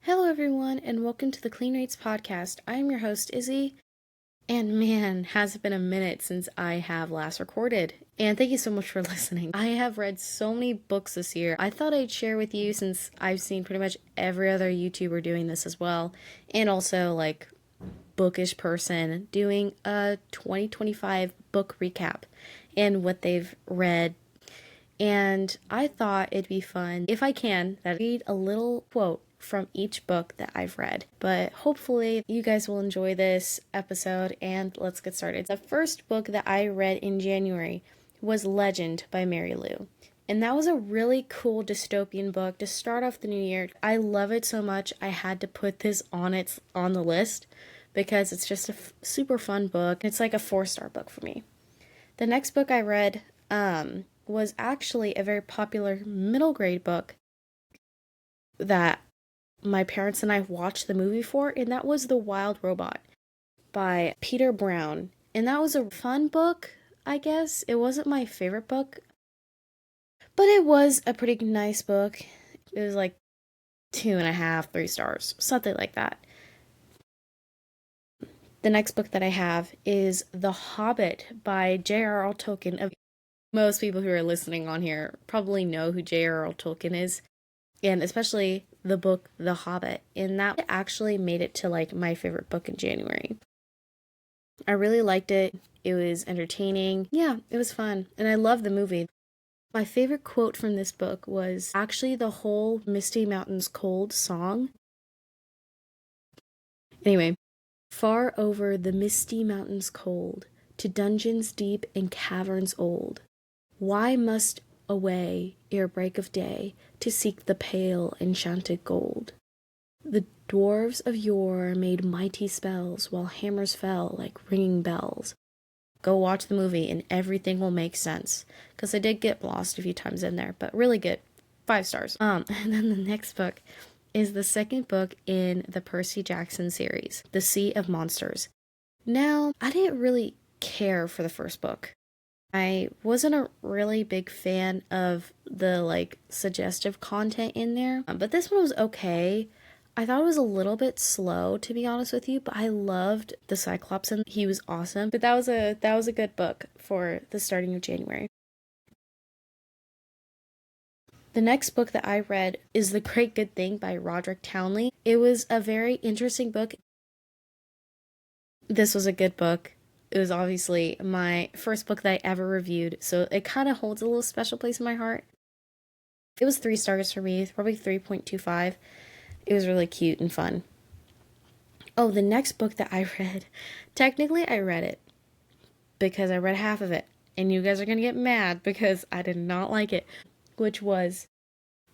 Hello, everyone, and welcome to the Clean Rates Podcast. I am your host, Izzy, and man, has it been a minute since I have last recorded. And thank you so much for listening. I have read so many books this year. I thought I'd share with you since I've seen pretty much every other YouTuber doing this as well, and also like bookish person doing a 2025 book recap and what they've read. And I thought it'd be fun, if I can, that I read a little quote from each book that I've read. But hopefully you guys will enjoy this episode, and let's get started. The first book that I read in January was Legend by Mary Lou. And that was a really cool dystopian book to start off the new year. I love it so much I had to put this on the list because it's just a super fun book. It's like a 4-star book for me. The next book I read was actually a very popular middle grade book that my parents and I watched the movie for, and that was The Wild Robot by Peter Brown. And that was a fun book, I guess. It wasn't my favorite book, but it was a pretty nice book. It was like 2.5, 3 stars, something like that. The next book that I have is The Hobbit by J.R.R. Tolkien. Most people who are listening on here probably know who J.R.R. Tolkien is, and especially the book The Hobbit, and that actually made it to like my favorite book in January. I really liked it. It was entertaining. Yeah, it was fun, and I love the movie. My favorite quote from this book was actually the whole Misty Mountains Cold song. Anyway, far over the misty mountains cold, to dungeons deep and caverns old, why must away ere break of day to seek the pale enchanted gold? The dwarves of yore made mighty spells while hammers fell like ringing bells. Go watch the movie and everything will make sense, because I did get lost a few times in there, but really good. 5 stars. And then the next book is the second book in the Percy Jackson series, The Sea of Monsters. Now, I didn't really care for the first book. I wasn't a really big fan of the like suggestive content in there, but this one was okay. I thought it was a little bit slow, to be honest with you, but I loved the Cyclops and he was awesome. But that was a good book for the starting of January. The next book that I read is The Great Good Thing by Roderick Townley. It was a very interesting book. This was a good book. It was obviously my first book that I ever reviewed, so it kind of holds a little special place in my heart. It was 3 stars for me, probably 3.25. It was really cute and fun. Oh, the next book that I read, technically I read it because I read half of it, and you guys are going to get mad because I did not like it, which was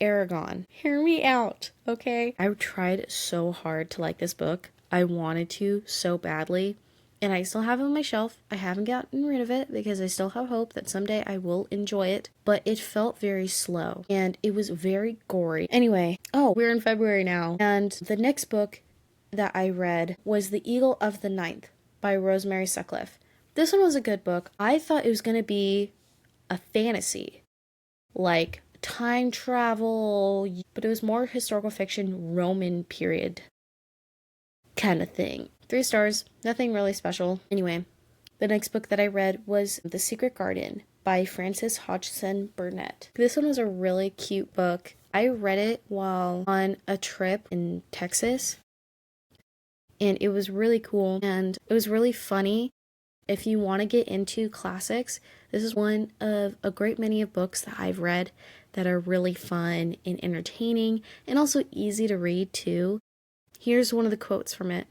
Eragon. Hear me out, okay? I tried so hard to like this book. I wanted to so badly. And I still have it on my shelf. I haven't gotten rid of it because I still have hope that someday I will enjoy it. But it felt very slow and it was very gory. Anyway, we're in February now. And the next book that I read was The Eagle of the Ninth by Rosemary Sutcliffe. This one was a good book. I thought it was going to be a fantasy, like time travel, but it was more historical fiction, Roman period kind of thing. 3 stars, nothing really special. Anyway, the next book that I read was The Secret Garden by Frances Hodgson Burnett. This one was a really cute book. I read it while on a trip in Texas, and it was really cool, and it was really funny. If you want to get into classics, this is one of a great many of books that I've read that are really fun and entertaining, and also easy to read too. Here's one of the quotes from it.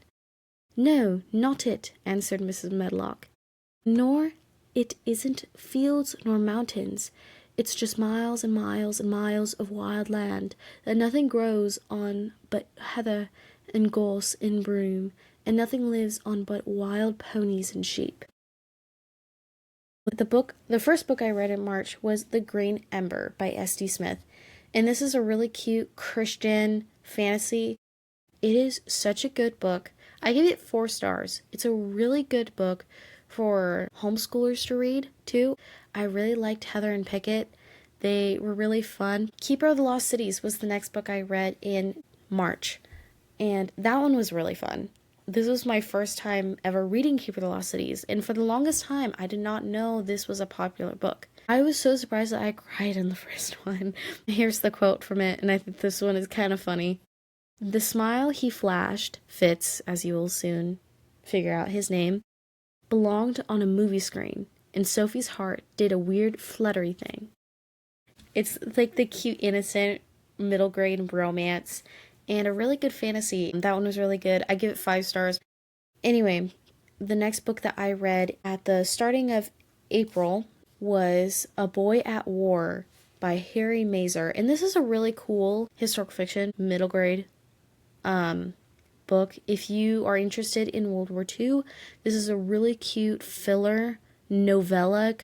"No, not it," answered Mrs. Medlock. "Nor it isn't fields nor mountains. It's just miles and miles and miles of wild land that nothing grows on but heather and gorse and broom, and nothing lives on but wild ponies and sheep." The first book I read in March was The Green Ember by S.D. Smith, and this is a really cute Christian fantasy. It is such a good book. I give it 4 stars. It's a really good book for homeschoolers to read, too. I really liked Heather and Pickett. They were really fun. Keeper of the Lost Cities was the next book I read in March. And that one was really fun. This was my first time ever reading Keeper of the Lost Cities, and for the longest time, I did not know this was a popular book. I was so surprised that I cried in the first one. Here's the quote from it, and I think this one is kind of funny. The smile he flashed, Fitz, as you will soon figure out his name, belonged on a movie screen, and Sophie's heart did a weird fluttery thing. It's like the cute, innocent middle grade romance and a really good fantasy. That one was really good. I give it 5 stars. Anyway, the next book that I read at the starting of April was A Boy at War by Harry Mazer. And this is a really cool historical fiction, middle grade book. If you are interested in World War II, this is a really cute filler novella.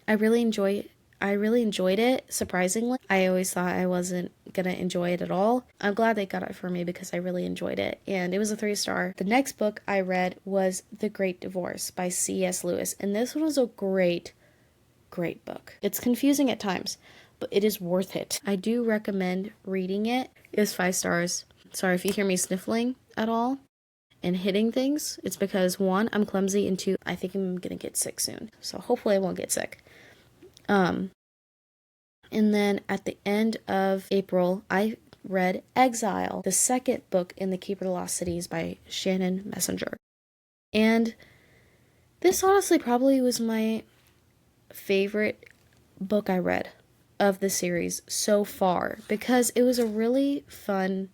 I really enjoyed it, surprisingly. I always thought I wasn't gonna enjoy it at all. I'm glad they got it for me because I really enjoyed it, and it was a 3-star. The next book I read was The Great Divorce by C.S. Lewis, and this one was a great book. It's confusing at times, but it is worth it. I do recommend reading it. It's 5 stars. Sorry if you hear me sniffling at all and hitting things. It's because 1, I'm clumsy, and 2, I think I'm gonna get sick soon. So hopefully I won't get sick. And then at the end of April, I read Exile, the second book in the Keeper of the Lost Cities by Shannon Messenger. And this honestly probably was my favorite book I read of the series so far because it was a really fun,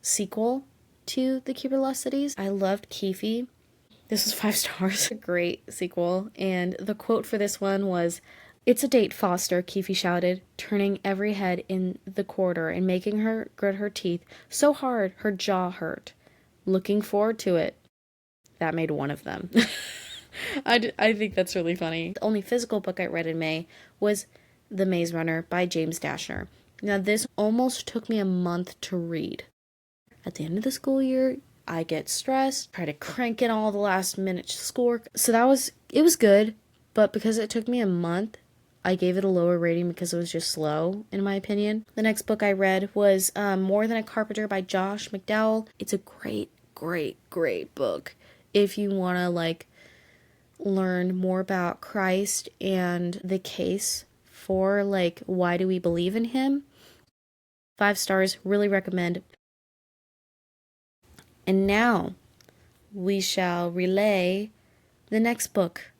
sequel to the Keeper of the Lost Cities. I loved Keefe. This was 5 stars. A great sequel. And the quote for this one was, "It's a date, Foster," Keefe shouted, turning every head in the corridor and making her grit her teeth so hard her jaw hurt. Looking forward to it. That made one of them. I think that's really funny. The only physical book I read in May was The Maze Runner by James Dashner. Now, this almost took me a month to read. At the end of the school year, I get stressed, try to crank in all the last minute schoolwork. So it was good, but because it took me a month, I gave it a lower rating because it was just slow, in my opinion. The next book I read was More Than a Carpenter by Josh McDowell. It's a great book. If you want to, learn more about Christ and the case for, why do we believe in him. 5 stars, really recommend. And now we shall relay the next book,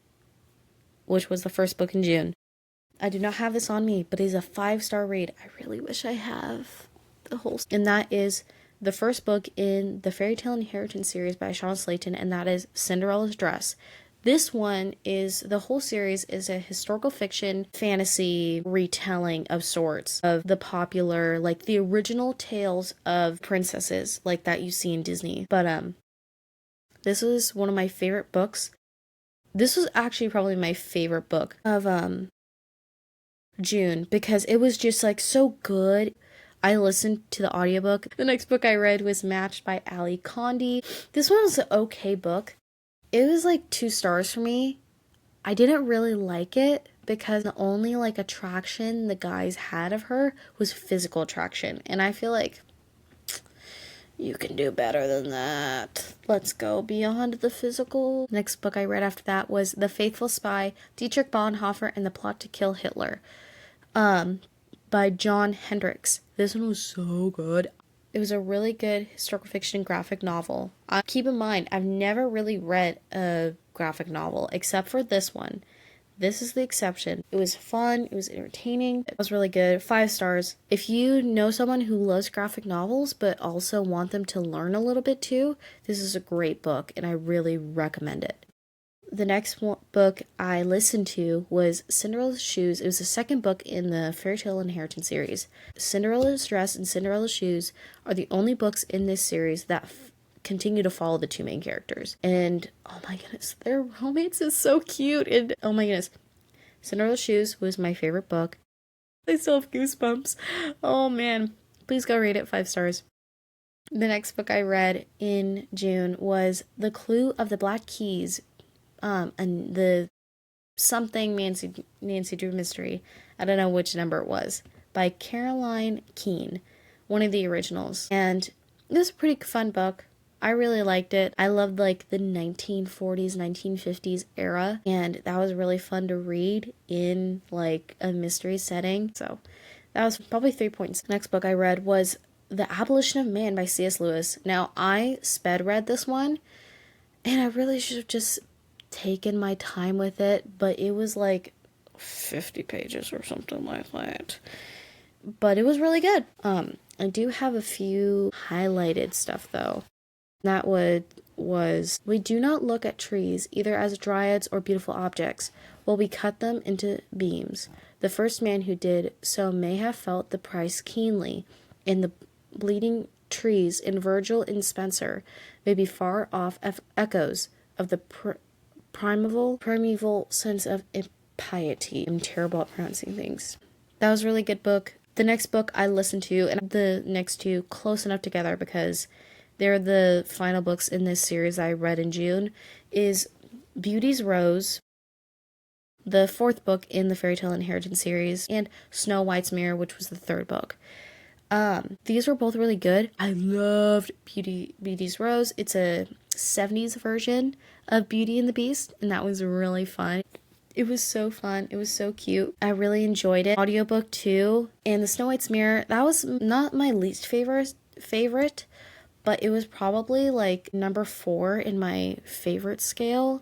which was the first book in June. I do not have this on me, but it is a 5-star read. I really wish I have the whole. And that is the first book in the Fairy Tale Inheritance series by Sean Slayton, and that is Cinderella's Dress. This one is, the whole series is a historical fiction fantasy retelling of sorts of the popular, the original tales of princesses, that you see in Disney. But, this was one of my favorite books. This was actually probably my favorite book of, June because it was just so good. I listened to the audiobook. The next book I read was Matched by Ali Condi. This one was an okay book. It was 2 stars for me. I didn't really like it because the only attraction the guys had of her was physical attraction, and I feel like you can do better than that. Let's go beyond the physical. Next book I read after that was The Faithful Spy, Dietrich Bonhoeffer and the Plot to Kill Hitler, by John Hendricks. This one was so good. It was a really good historical fiction graphic novel. Keep in mind, I've never really read a graphic novel except for this one. This is the exception. It was fun. It was entertaining. It was really good. 5 stars. If you know someone who loves graphic novels but also want them to learn a little bit too, this is a great book and I really recommend it. The next book I listened to was Cinderella's Shoes. It was the second book in the Fairy Tale Inheritance series. Cinderella's Dress and Cinderella's Shoes are the only books in this series that continue to follow the 2 main characters. And, oh my goodness, their romance is so cute. And, oh my goodness, Cinderella's Shoes was my favorite book. I still have goosebumps. Oh man, please go read it. 5 stars. The next book I read in June was The Clue of the Black Keys, and the something Nancy Drew mystery. I don't know which number it was, by Caroline Keene. one of the originals. And it was a pretty fun book. I really liked it. I loved like the 1940s, 1950s era, and that was really fun to read in like a mystery setting. So that was probably 3 points. Next book I read was The Abolition of Man by C.S. Lewis. Now, I sped read this one, and I really should have just taken my time with it, but it was like 50 pages or something like that. But it was really good. I do have a few highlighted stuff though. That was we do not look at trees either as dryads or beautiful objects, while we cut them into beams. The first man who did so may have felt the price keenly, and the bleeding trees in Virgil and Spenser may be far off echoes of the primeval sense of impiety. I'm terrible at pronouncing things. That was a really good book. The next book I listened to, and the next two close enough together because they're the final books in this series I read in June, is Beauty's Rose, the fourth book in the Fairy Tale Inheritance series, and Snow White's Mirror, which was the third book. These were both really good. I loved Beauty's Rose. It's a 70s version of Beauty and the Beast, and that was really fun. It was so fun. It was so cute. I really enjoyed it. Audiobook too. And the Snow White's Mirror, that was not my least favorite, but it was probably like number 4 in my favorite scale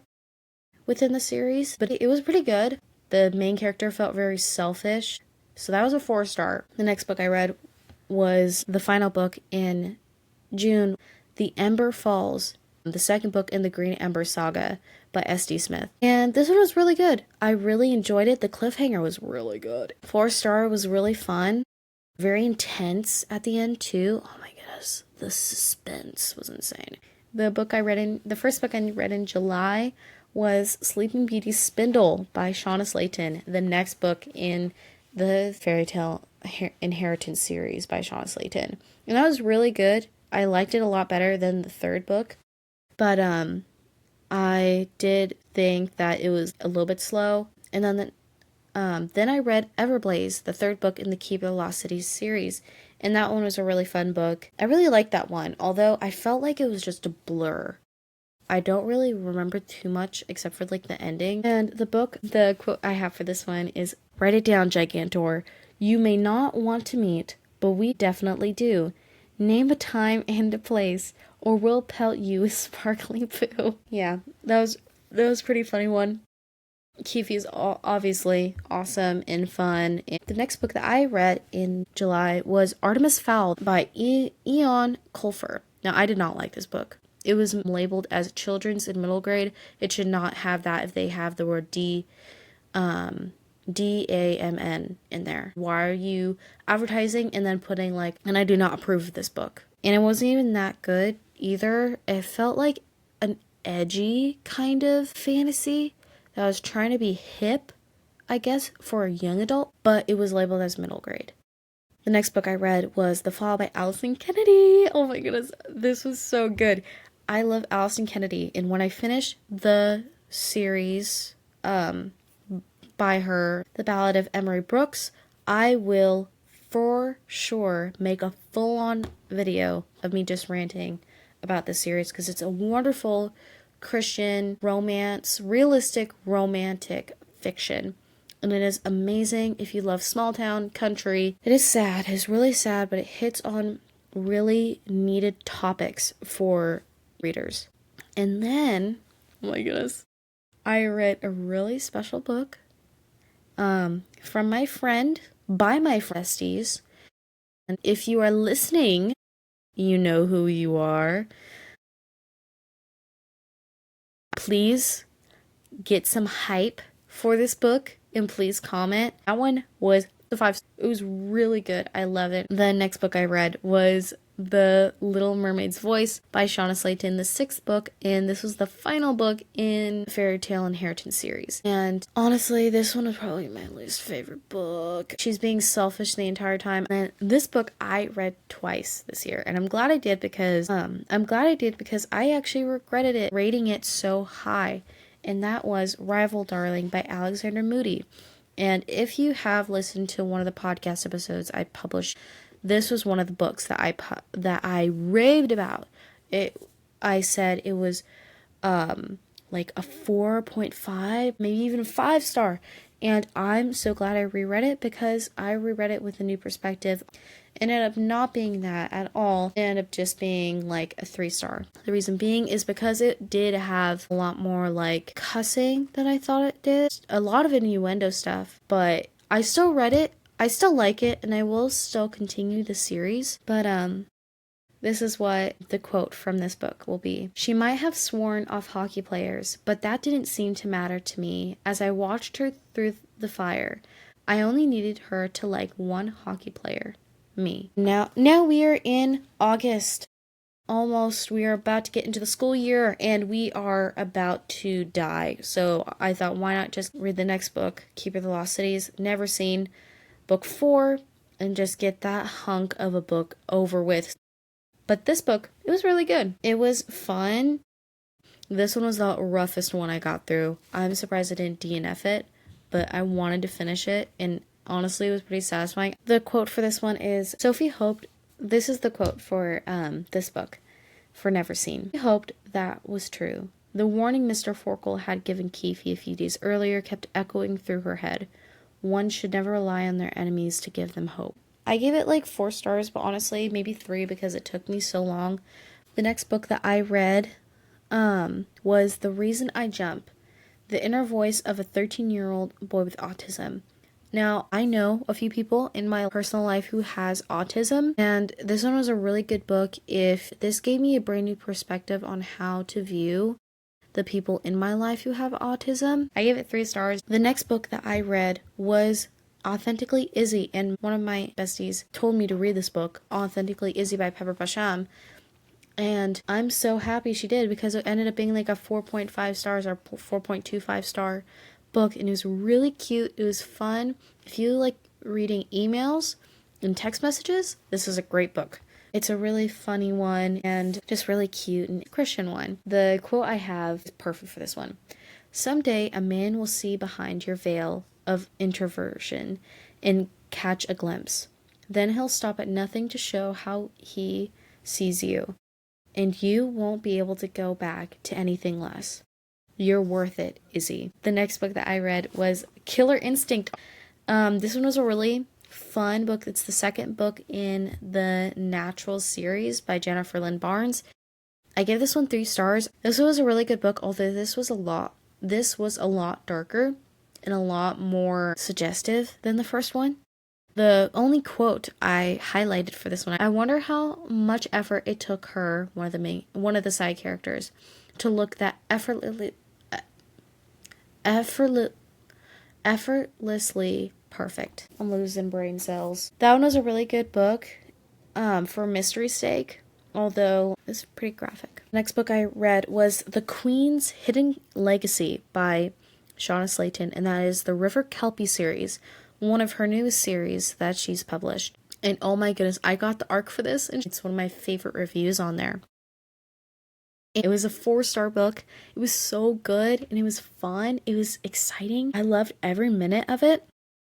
within the series. But it was pretty good. The main character felt very selfish. So that was a 4-star. The next book I read was the final book in June, The Ember Falls, the second book in the Green Ember Saga by S.D. Smith. And this one was really good. I really enjoyed it. The cliffhanger was really good. 4-star was really fun. Very intense at the end too. Oh my goodness. The suspense was insane. The first book I read in July was Sleeping Beauty's Spindle by Shauna Slayton, the next book in the Fairy Tale Inheritance series by Shauna Slayton. And that was really good. I liked it a lot better than the third book. But I did think that it was a little bit slow. And then I read Everblaze, the third book in the Keeper of the Lost Cities series. And that one was a really fun book. I really liked that one, although I felt like it was just a blur. I don't really remember too much except for like the ending. And the quote I have for this one is, "Write it down, Gigantor. You may not want to meet, but we definitely do. Name a time and a place, or we'll pelt you with sparkling poo." Yeah, that was a pretty funny one. Keefe obviously awesome and fun. And the next book that I read in July was Artemis Fowl by Eoin Colfer. Now, I did not like this book. It was labeled as children's in middle grade. It should not have that if they have the word DAMN in there. Why are you advertising and then putting like, and I do not approve of this book. And it wasn't even that good either. It felt like an edgy kind of fantasy that was trying to be hip, I guess, for a young adult, but it was labeled as middle grade. The next book I read was The Fall by Allison Kennedy. Oh my goodness, this was so good. I love Allison Kennedy, and when I finish the series by her, The Ballad of Emery Brooks, I will for sure make a full-on video of me just ranting about this series because it's a wonderful Christian romance, realistic romantic fiction. And it is amazing if you love small town country. It is sad. It's really sad, but it hits on really needed topics for readers. And then, oh my goodness, I read a really special book from my friend, by my besties. And if you are listening, you know who you are. Please get some hype for this book and please comment. That one was the 5. It was really good. I love it. The next book I read was The Little Mermaid's Voice by Shauna Slayton, the 6th book, and this was the final book in the Fairy Tale Inheritance series. And honestly, this one was probably my least favorite book. She's being selfish the entire time. And this book I read twice this year, and I'm glad I did because I actually regretted it rating it so high. And that was Rival Darling by Alexander Moody. And if you have listened to one of the podcast episodes I published this was one of the books that I raved about. I said it was like a 4.5, maybe even a 5 star. And I'm so glad I reread it, because I reread it with a new perspective. It ended up not being that at all. It ended up just being like a 3 star. The reason being is because it did have a lot more like cussing than I thought it did. A lot of innuendo stuff, but I still read it. I still like it, and I will still continue the series. But this is what the quote from this book will be. She might have sworn off hockey players, but that didn't seem to matter to me as I watched her through the fire. I only needed her to like one hockey player, me. Now we are in August. Almost, we are about to get into the school year, and we are about to die. So I thought, why not just read the next book, Keeper of the Lost Cities, never seen, book 4, and just get that hunk of a book over with. But this book, it was really good. It was fun. This one was the roughest one I got through. I'm surprised I didn't DNF it, but I wanted to finish it, and honestly, it was pretty satisfying. The quote for this one is, Sophie hoped, this is the quote for this book, for Never Seen. She hoped that was true. The warning Mr. Forkel had given Keefe a few days earlier kept echoing through her head. One should never rely on their enemies to give them hope. I gave it like 4 stars, but honestly, maybe 3 because it took me so long. The next book that I read was The Reason I Jump, the inner voice of a 13-year-old boy with autism. Now, I know a few people in my personal life who has autism, and this one was a really good book. If this gave me a brand new perspective on how to view the people in my life who have autism, I gave it 3 stars. The next book that I read was Authentically Izzy, and one of my besties told me to read this book, Authentically Izzy by Pepper Basham, and I'm so happy she did, because it ended up being like a 4.5 stars or 4.25 star book, and it was really cute. It was fun. If you like reading emails and text messages, this is a great book. It's a really funny one and just really cute and Christian one. The quote I have is perfect for this one. Someday a man will see behind your veil of introversion and catch a glimpse. Then he'll stop at nothing to show how he sees you, and you won't be able to go back to anything less. You're worth it, Izzy. The next book that I read was Killer Instinct. This one was a really fun book. It's the second book in the Natural series by Jennifer Lynn Barnes. I gave this one 3 stars. This was a really good book, although this was a lot darker and a lot more suggestive than the first one. The only quote I highlighted for this one, I wonder how much effort it took her, one of the side characters, to look that effortlessly perfect. I'm losing brain cells. That one was a really good book for mystery's sake, although it's pretty graphic. The next book I read was The Queen's Hidden Legacy by Shauna Slayton, and that is the River Kelpie series, one of her newest series that she's published. And oh my goodness, I got the ARC for this, and it's one of my favorite reviews on there. It was a 4-star book. It was so good, and it was fun. It was exciting. I loved every minute of it.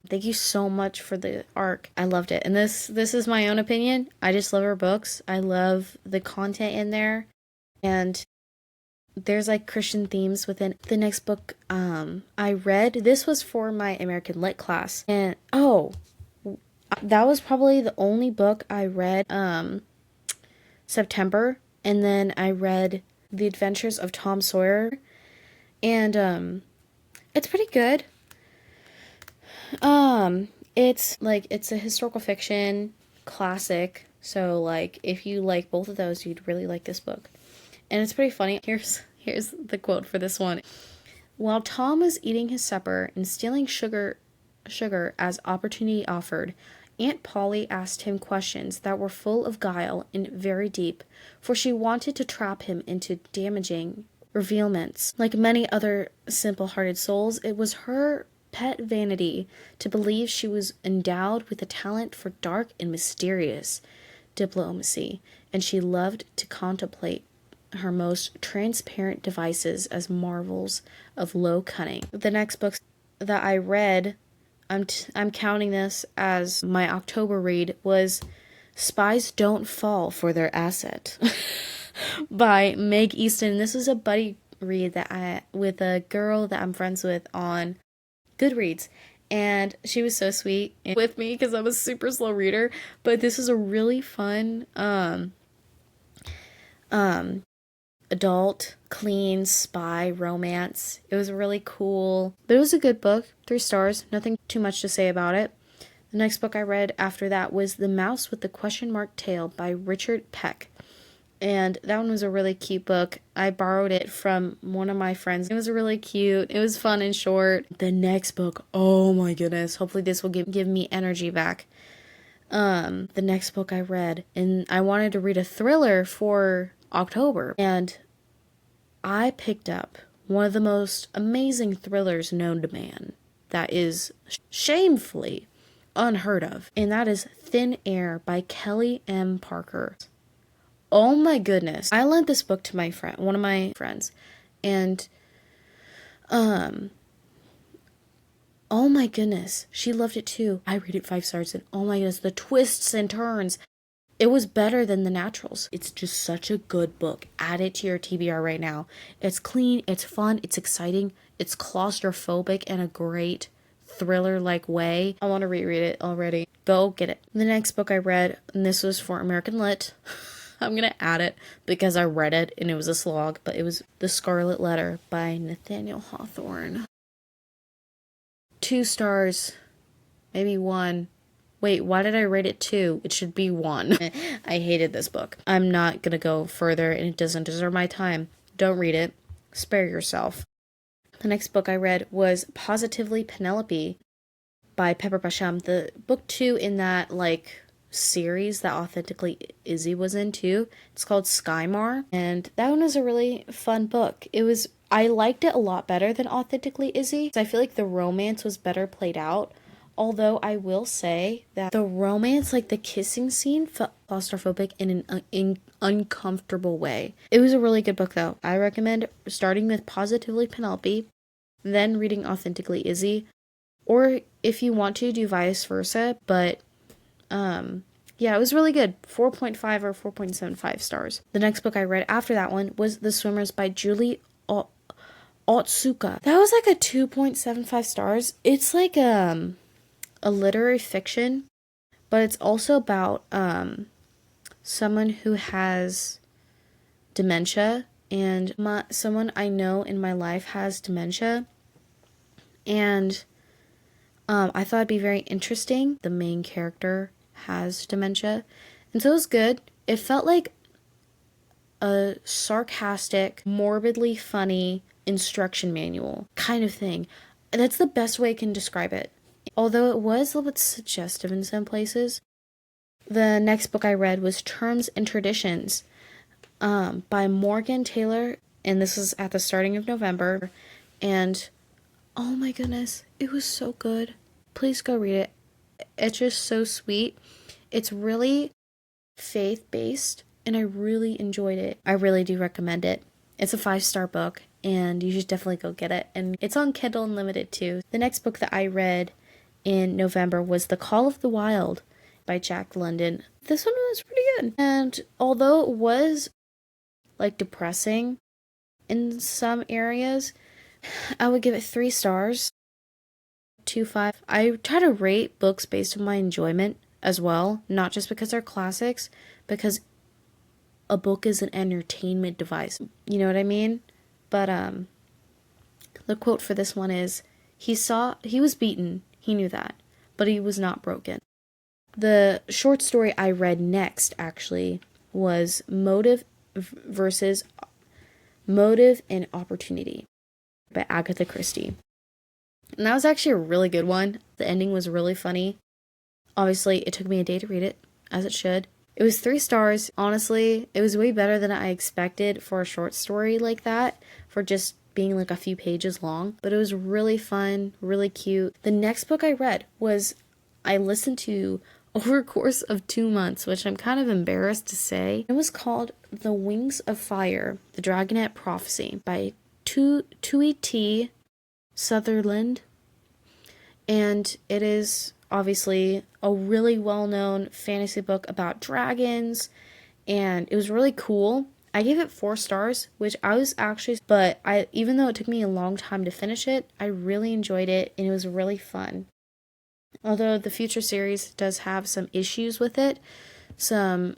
Thank you so much for the ARC. I loved it. And this is my own opinion. I just love her books. I love the content in there. And there's like Christian themes within. The next book I read, this was for my American Lit class. And that was probably the only book I read September. And then I read The Adventures of Tom Sawyer. And it's pretty good. It's a historical fiction classic. So like if you like both of those, you'd really like this book. And it's pretty funny. Here's the quote for this one. While Tom was eating his supper and stealing sugar as opportunity offered, Aunt Polly asked him questions that were full of guile and very deep, for she wanted to trap him into damaging revealments. Like many other simple-hearted souls, it was her pet vanity to believe she was endowed with a talent for dark and mysterious diplomacy, and she loved to contemplate her most transparent devices as marvels of low cunning. The next book that I read, I'm counting this as my October read, was Spies Don't Fall for Their Asset by Meg Easton. This was a buddy read with a girl that I'm friends with on Goodreads. And she was so sweet with me because I'm a super slow reader. But this is a really fun adult, clean, spy romance. It was really cool. But it was a good book. 3 stars. Nothing too much to say about it. The next book I read after that was The Mouse with the Question Mark Tail by Richard Peck. And that one was a really cute book. I borrowed it from one of my friends. It was really cute. It was fun and short. The next book, oh my goodness. Hopefully this will give me energy back. The next book I read, and I wanted to read a thriller for October. And I picked up one of the most amazing thrillers known to man that is shamefully unheard of. And that is Thin Air by Kelly M. Parker. Oh my goodness. I lent this book to my friend, one of my friends, and oh my goodness, she loved it too. I read it 5 stars, and oh my goodness, the twists and turns. It was better than The Naturals. It's just such a good book. Add it to your TBR right now. It's clean, it's fun, it's exciting, it's claustrophobic in a great thriller-like way. I want to reread it already. Go get it. The next book I read, and this was for American Lit. I'm going to add it because I read it and it was a slog, but it was The Scarlet Letter by Nathaniel Hawthorne. 2 stars, maybe 1. Wait, why did I rate it 2? It should be 1. I hated this book. I'm not going to go further and it doesn't deserve my time. Don't read it. Spare yourself. The next book I read was Positively Penelope by Pepper Basham. The book 2 in that, series that Authentically Izzy was in too. It's called Skymar, and that one was a really fun book. I liked it a lot better than Authentically Izzy. I feel like the romance was better played out, although I will say that the romance, the kissing scene, felt claustrophobic in an uncomfortable way. It was a really good book though. I recommend starting with Positively Penelope, then reading Authentically Izzy, or if you want to, do vice versa, but yeah, it was really good. 4.5 or 4.75 stars. The next book I read after that one was The Swimmers by Julie Otsuka. That was a 2.75 stars. It's a literary fiction, but it's also about someone who has dementia, and someone I know in my life has dementia, and I thought it'd be very interesting. The main character has dementia, and so it was good. It felt like a sarcastic, morbidly funny instruction manual kind of thing. That's the best way I can describe it. Although it was a little bit suggestive in some places. The next book I read was Terms and Traditions by Morgan Taylor, and this was at the starting of November, and oh my goodness, it was so good. Please go read it. It's just so sweet. It's really faith-based, and I really enjoyed it. I really do recommend it. It's a 5-star book, and you should definitely go get it. And it's on Kindle Unlimited too. The next book that I read in November was The Call of the Wild by Jack London. This one was pretty good. And although it was depressing in some areas, I would give it 3 stars. 2.5. I try to rate books based on my enjoyment as well, not just because they're classics, because a book is an entertainment device. You know what I mean? But the quote for this one is, he was beaten, he knew that, but he was not broken. The short story I read next actually was Motive and Opportunity by Agatha Christie. And that was actually a really good one. The ending was really funny. Obviously, it took me a day to read it, as it should. It was 3 stars. Honestly, it was way better than I expected for a short story like that, for just being a few pages long. But it was really fun, really cute. The next book I read I listened to over a course of 2 months, which I'm kind of embarrassed to say. It was called The Wings of Fire, The Dragonet Prophecy by Tui T. Sutherland, and it is obviously a really well-known fantasy book about dragons, and it was really cool. I gave it 4 stars, which I was actually, but even though it took me a long time to finish it, I really enjoyed it and it was really fun. Although the future series does have some issues with it, some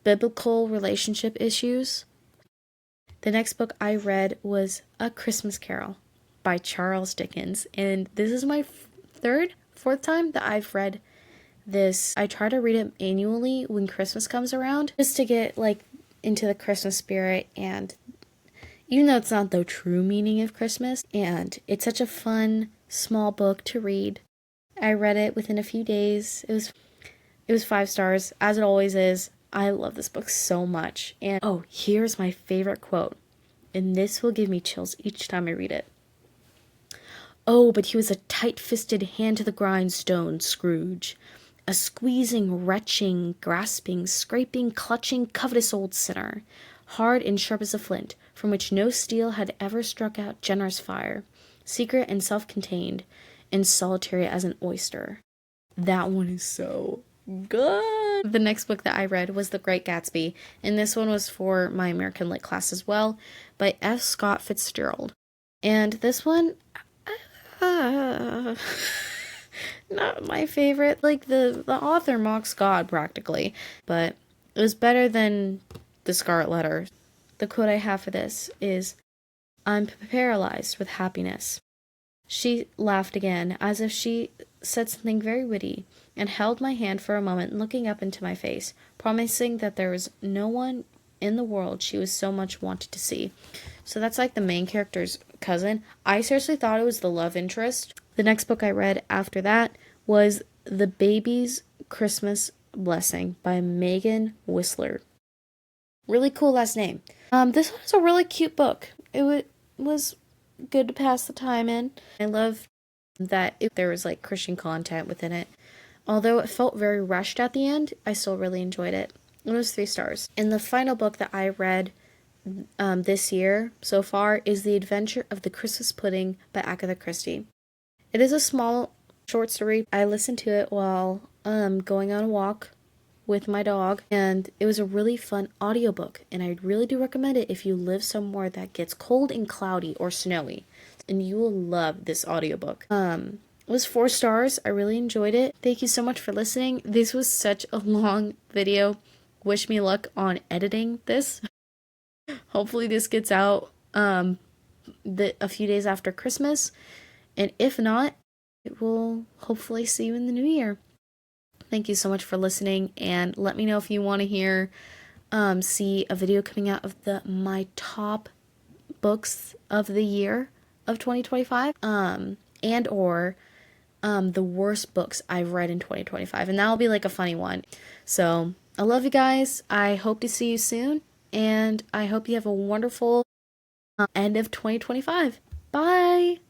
biblical relationship issues. The next book I read was A Christmas Carol by Charles Dickens, and this is my fourth time that I've read this. I try to read it annually when Christmas comes around, just to get like into the Christmas spirit, and even though it's not the true meaning of Christmas, and it's such a fun small book to read. I read it within a few days. It was 5 stars, as it always is. I love this book so much. And oh, here's my favorite quote, and this will give me chills each time I read it. "Oh, but he was a tight-fisted, hand-to-the-grindstone Scrooge, a squeezing, retching, grasping, scraping, clutching, covetous old sinner, hard and sharp as a flint, from which no steel had ever struck out generous fire, secret and self-contained, and solitary as an oyster." That one is so good. The next book that I read was The Great Gatsby, and this one was for my American Lit class as well, by F. Scott Fitzgerald. And this one, not my favorite. Like, the author mocks God practically, but it was better than The Scarlet Letter. The quote I have for this is, "I'm paralyzed with happiness." She laughed again, as if she said something very witty, and held my hand for a moment, looking up into my face, promising that there was no one in the world she was so much wanted to see. So that's like the main character's cousin. I seriously thought it was the love interest. The next book I read after that was The Baby's Christmas Blessing by Megan Whistler. Really cool last name. This one is a really cute book. It was good to pass the time in. I love that there was like Christian content within it. Although it felt very rushed at the end, I still really enjoyed it. It was 3 stars. And the final book that I read this year so far is The Adventure of the Christmas Pudding by Agatha Christie. It is a small, short story. I listened to it while going on a walk with my dog, and it was a really fun audiobook, and I really do recommend it if you live somewhere that gets cold and cloudy or snowy, and you will love this audiobook. It was 4 stars. I really enjoyed it. Thank you so much for listening. This was such a long video. Wish me luck on editing this. Hopefully this gets out a few days after Christmas, and if not, it will hopefully see you in the new year. Thank you so much for listening, and let me know if you want to see a video coming out of my top books of the year of 2025, and or the worst books I've read in 2025, and that'll be like a funny one. So I love you guys. I hope to see you soon, and I hope you have a wonderful end of 2025. Bye!